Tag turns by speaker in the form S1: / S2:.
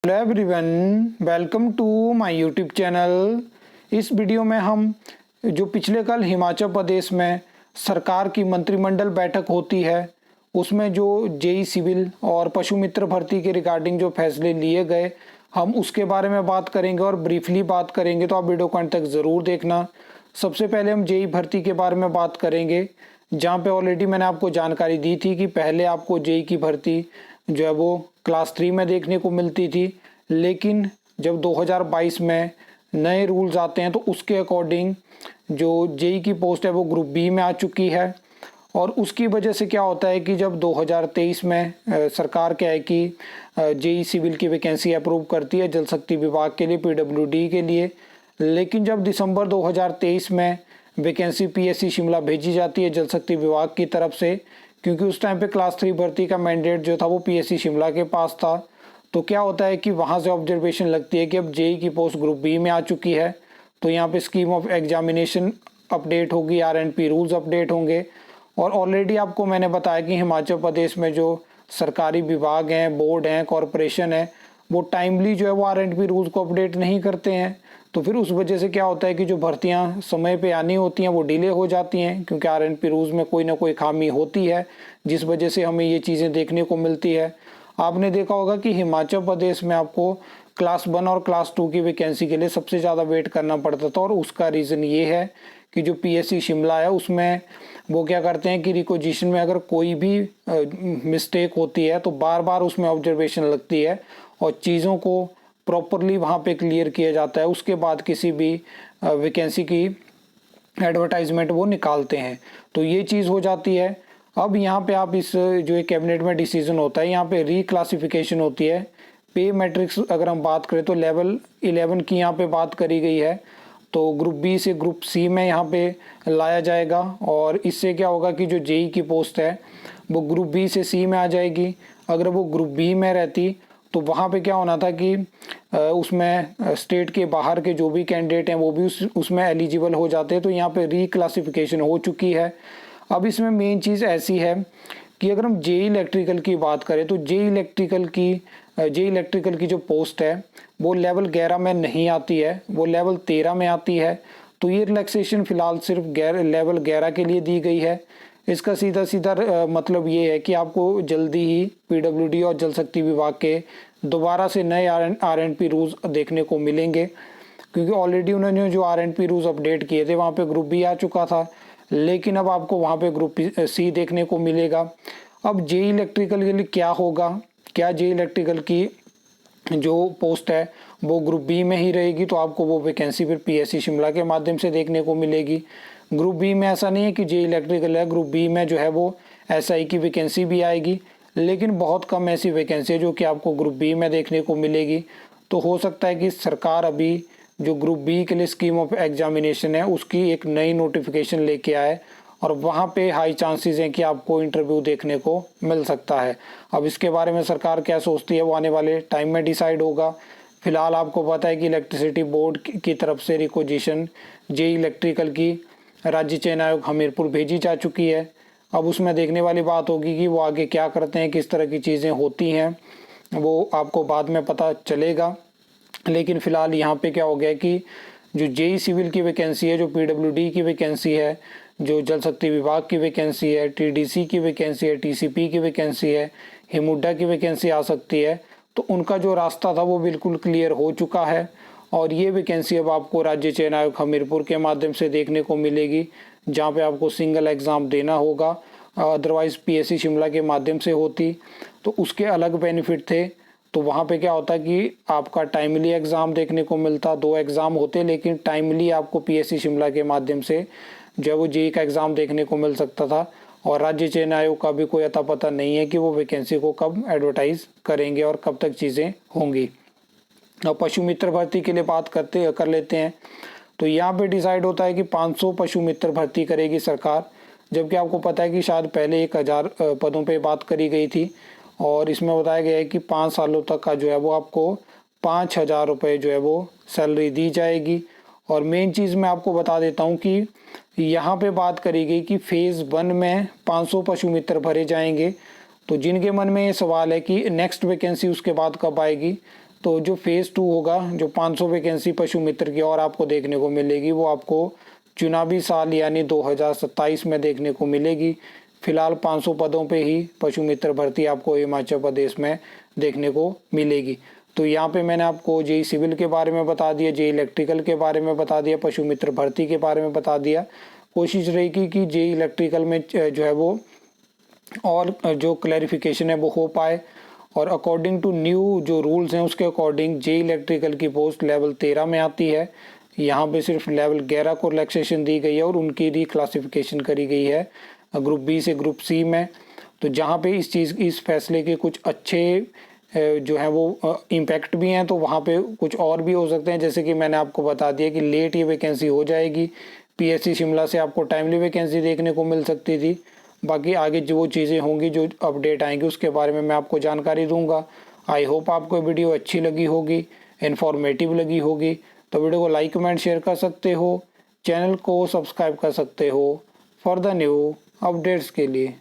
S1: Hello everyone, welcome to my YouTube channel. इस video में हम जो पिछले कल हिमाचल प्रदेश में सरकार की मंत्रिमंडल बैठक होती है उसमें जो जेई सिविल और पशु मित्र भर्ती के रिगार्डिंग जो फैसले लिए गए हम उसके बारे में बात करेंगे और ब्रीफली बात करेंगे, तो आप वीडियो को अंत तक ज़रूर देखना। सबसे पहले हम जेई भर्ती के बारे में बात करेंगे, जहाँ पे ऑलरेडी मैंने आपको जानकारी दी थी कि पहले आपको जेई की भर्ती जो है वो क्लास 3 में देखने को मिलती थी, लेकिन जब 2022 में नए रूल्स आते हैं तो उसके अकॉर्डिंग जो जेई की पोस्ट है वो ग्रुप बी में आ चुकी है। और उसकी वजह से क्या होता है कि जब 2023 में सरकार क्या है कि जेई सिविल की वैकेंसी अप्रूव करती है जल शक्ति विभाग के लिए, पीडब्ल्यूडी के लिए, लेकिन जब दिसंबर 2023 में वैकेंसी पीएससी शिमला भेजी जाती है जल शक्ति विभाग की तरफ से, क्योंकि उस टाइम पे क्लास 3 भर्ती का मैंडेट जो था वो पीएससी शिमला के पास था, तो क्या होता है कि वहाँ से ऑब्जर्वेशन लगती है कि अब जेई की पोस्ट ग्रुप बी में आ चुकी है, तो यहाँ पे स्कीम ऑफ एग्जामिनेशन अपडेट होगी, आरएनपी रूल्स अपडेट होंगे। और ऑलरेडी आपको मैंने बताया कि हिमाचल प्रदेश में जो सरकारी विभाग हैं, बोर्ड हैं, कॉरपोरेशन है, वो टाइमली जो है वो आरएनपी रूल्स को अपडेट नहीं करते हैं, तो फिर उस वजह से क्या होता है कि जो भर्तियां समय पे आनी होती हैं वो डिले हो जाती हैं, क्योंकि आरएनपी रूल्स में कोई ना कोई खामी होती है जिस वजह से हमें ये चीज़ें देखने को मिलती है। आपने देखा होगा कि हिमाचल प्रदेश में आपको क्लास 1 और क्लास 2 की वैकेंसी के लिए सबसे ज़्यादा वेट करना पड़ता था, और उसका रीज़न ये है कि जो पीएससी शिमला है उसमें वो क्या करते हैं कि रिक्वेजिशन में अगर कोई भी मिस्टेक होती है तो बार बार उसमें ऑब्जर्वेशन लगती है और चीज़ों को प्रॉपरली वहाँ पे क्लियर किया जाता है, उसके बाद किसी भी वैकेंसी की एडवर्टाइजमेंट वो निकालते हैं, तो ये चीज़ हो जाती है। अब यहाँ पे आप इस जो एक कैबिनेट में डिसीजन होता है, यहाँ पे रीक्लासिफिकेशन होती है। पे मैट्रिक्स अगर हम बात करें तो लेवल 11 की यहाँ पे बात करी गई है, तो ग्रुप बी से ग्रुप सी में यहाँ पे लाया जाएगा, और इससे क्या होगा कि जो जेई की पोस्ट है वो ग्रुप बी से सी में आ जाएगी। अगर वो ग्रुप बी में रहती तो वहाँ पे क्या होना था कि उसमें स्टेट के बाहर के जो भी कैंडिडेट हैं वो भी उसमें एलिजिबल हो जाते हैं, तो यहाँ पे रीक्लासिफिकेशन हो चुकी है। अब इसमें मेन चीज़ ऐसी है कि अगर हम जेई इलेक्ट्रिकल की बात करें तो जेई इलेक्ट्रिकल की जो पोस्ट है वो लेवल 11 में नहीं आती है, वो लेवल 13 में आती है, तो ये रिलैक्सेशन फ़िलहाल सिर्फ लेवल 11 के लिए दी गई है। इसका सीधा सीधा मतलब ये है कि आपको जल्दी ही पीडब्ल्यूडी और जल शक्ति विभाग के दोबारा से नए आरएनपी रूल्स देखने को मिलेंगे, क्योंकि ऑलरेडी उन्होंने जो आरएनपी रूल्स अपडेट किए थे वहाँ पे ग्रुप बी आ चुका था, लेकिन अब आपको वहाँ पे ग्रुप सी देखने को मिलेगा। अब जेई इलेक्ट्रिकल के लिए क्या होगा, क्या जेई इलेक्ट्रिकल की जो पोस्ट है वो ग्रुप बी में ही रहेगी, तो आपको वो वैकेंसी फिर पीएससी शिमला के माध्यम से देखने को मिलेगी। ग्रुप बी में ऐसा नहीं है कि जेई इलेक्ट्रिकल है, ग्रुप बी में जो है वो एसआई की वैकेंसी भी आएगी, लेकिन बहुत कम ऐसी वैकेंसी है जो कि आपको ग्रुप बी में देखने को मिलेगी। तो हो सकता है कि सरकार अभी जो ग्रुप बी के लिए स्कीम ऑफ एग्जामिनेशन है उसकी एक नई नोटिफिकेशन लेके आए, और वहाँ पे हाई चांसेस हैं कि आपको इंटरव्यू देखने को मिल सकता है। अब इसके बारे में सरकार क्या सोचती है वो आने वाले टाइम में डिसाइड होगा। फिलहाल आपको पता है कि इलेक्ट्रिसिटी बोर्ड की तरफ से रिक्वेजिशन जेई इलेक्ट्रिकल की राज्य चयन आयोग हमीरपुर भेजी जा चुकी है। अब उसमें देखने वाली बात होगी कि वो आगे क्या करते हैं, किस तरह की चीज़ें होती हैं, वो आपको बाद में पता चलेगा। लेकिन फ़िलहाल यहाँ पे क्या हो गया कि जो जेई सिविल की वैकेंसी है, जो पीडब्ल्यूडी की वैकेंसी है, जो जल शक्ति विभाग की वैकेंसी है, टीडीसी की वैकेंसी है, टीसीपी की वैकेंसी है, हिमुडा की वैकेंसी आ सकती है, तो उनका जो रास्ता था वो बिल्कुल क्लियर हो चुका है, और ये वैकेंसी अब आपको राज्य चयन आयोग हमीरपुर के माध्यम से देखने को मिलेगी, जहाँ पे आपको सिंगल एग्ज़ाम देना होगा। अदरवाइज़ पीएससी शिमला के माध्यम से होती तो उसके अलग बेनिफिट थे, तो वहाँ पे क्या होता कि आपका टाइमली एग्ज़ाम देखने को मिलता, 2 एग्ज़ाम होते लेकिन टाइमली आपको पीएससी शिमला के माध्यम से जो है वो जेई का एग्ज़ाम देखने को मिल सकता था, और राज्य चयन आयोग का भी कोई अता पता नहीं है कि वो वैकेंसी को कब एडवर्टाइज़ करेंगे और कब तक चीज़ें होंगी। अब पशु मित्र भर्ती के लिए बात कर लेते हैं, तो यहाँ पे डिसाइड होता है कि 500 पशु मित्र भर्ती करेगी सरकार, जबकि आपको पता है कि शायद पहले 1000 पदों पे बात करी गई थी, और इसमें बताया गया है कि 5 सालों तक का जो है वो आपको 5000 रुपये जो है वो सैलरी दी जाएगी। और मेन चीज़ मैं आपको बता देता हूँ कि यहाँ पे बात करी गई कि फ़ेज़ 1 में 500 पशु मित्र भरे जाएंगे, तो जिनके मन में ये सवाल है कि नेक्स्ट वैकेंसी उसके बाद कब आएगी, तो जो फेज़ 2 होगा, जो 500 वैकेंसी पशु मित्र की और आपको देखने को मिलेगी, वो आपको चुनावी साल यानी 2027 में देखने को मिलेगी। फिलहाल 500 पदों पे ही पशु मित्र भर्ती आपको हिमाचल प्रदेश में देखने को मिलेगी। तो यहाँ पे मैंने आपको जेई सिविल के बारे में बता दिया, जेई इलेक्ट्रिकल के बारे में बता दिया, पशु मित्र भर्ती के बारे में बता दिया। कोशिश रहेगी कि जेई इलेक्ट्रिकल में जो है वो और जो क्लैरिफिकेशन है वो हो पाए, और अकॉर्डिंग टू न्यू जो रूल्स हैं उसके अकॉर्डिंग जेई इलेक्ट्रिकल की पोस्ट लेवल 13 में आती है। यहाँ पे सिर्फ लेवल 11 को रिलैक्सेशन दी गई है और उनकी रिक्लासिफिकेशन करी गई है ग्रुप बी से ग्रुप सी में। तो जहाँ पे इस फैसले के कुछ अच्छे जो है वो इम्पैक्ट भी हैं, तो वहाँ पे कुछ और भी हो सकते हैं। जैसे कि मैंने आपको बता दिया कि लेट ये वैकेंसी हो जाएगी, पीएससी शिमला से आपको टाइमली वैकेंसी देखने को मिल सकती थी। बाकी आगे जो चीज़ें होंगी, जो अपडेट आएंगी, उसके बारे में मैं आपको जानकारी दूंगा। आई होप आपको वीडियो अच्छी लगी होगी, इन्फॉर्मेटिव लगी होगी। तो वीडियो को लाइक कमेंट शेयर कर सकते हो, चैनल को सब्सक्राइब कर सकते हो फॉर द न्यू अपडेट्स के लिए।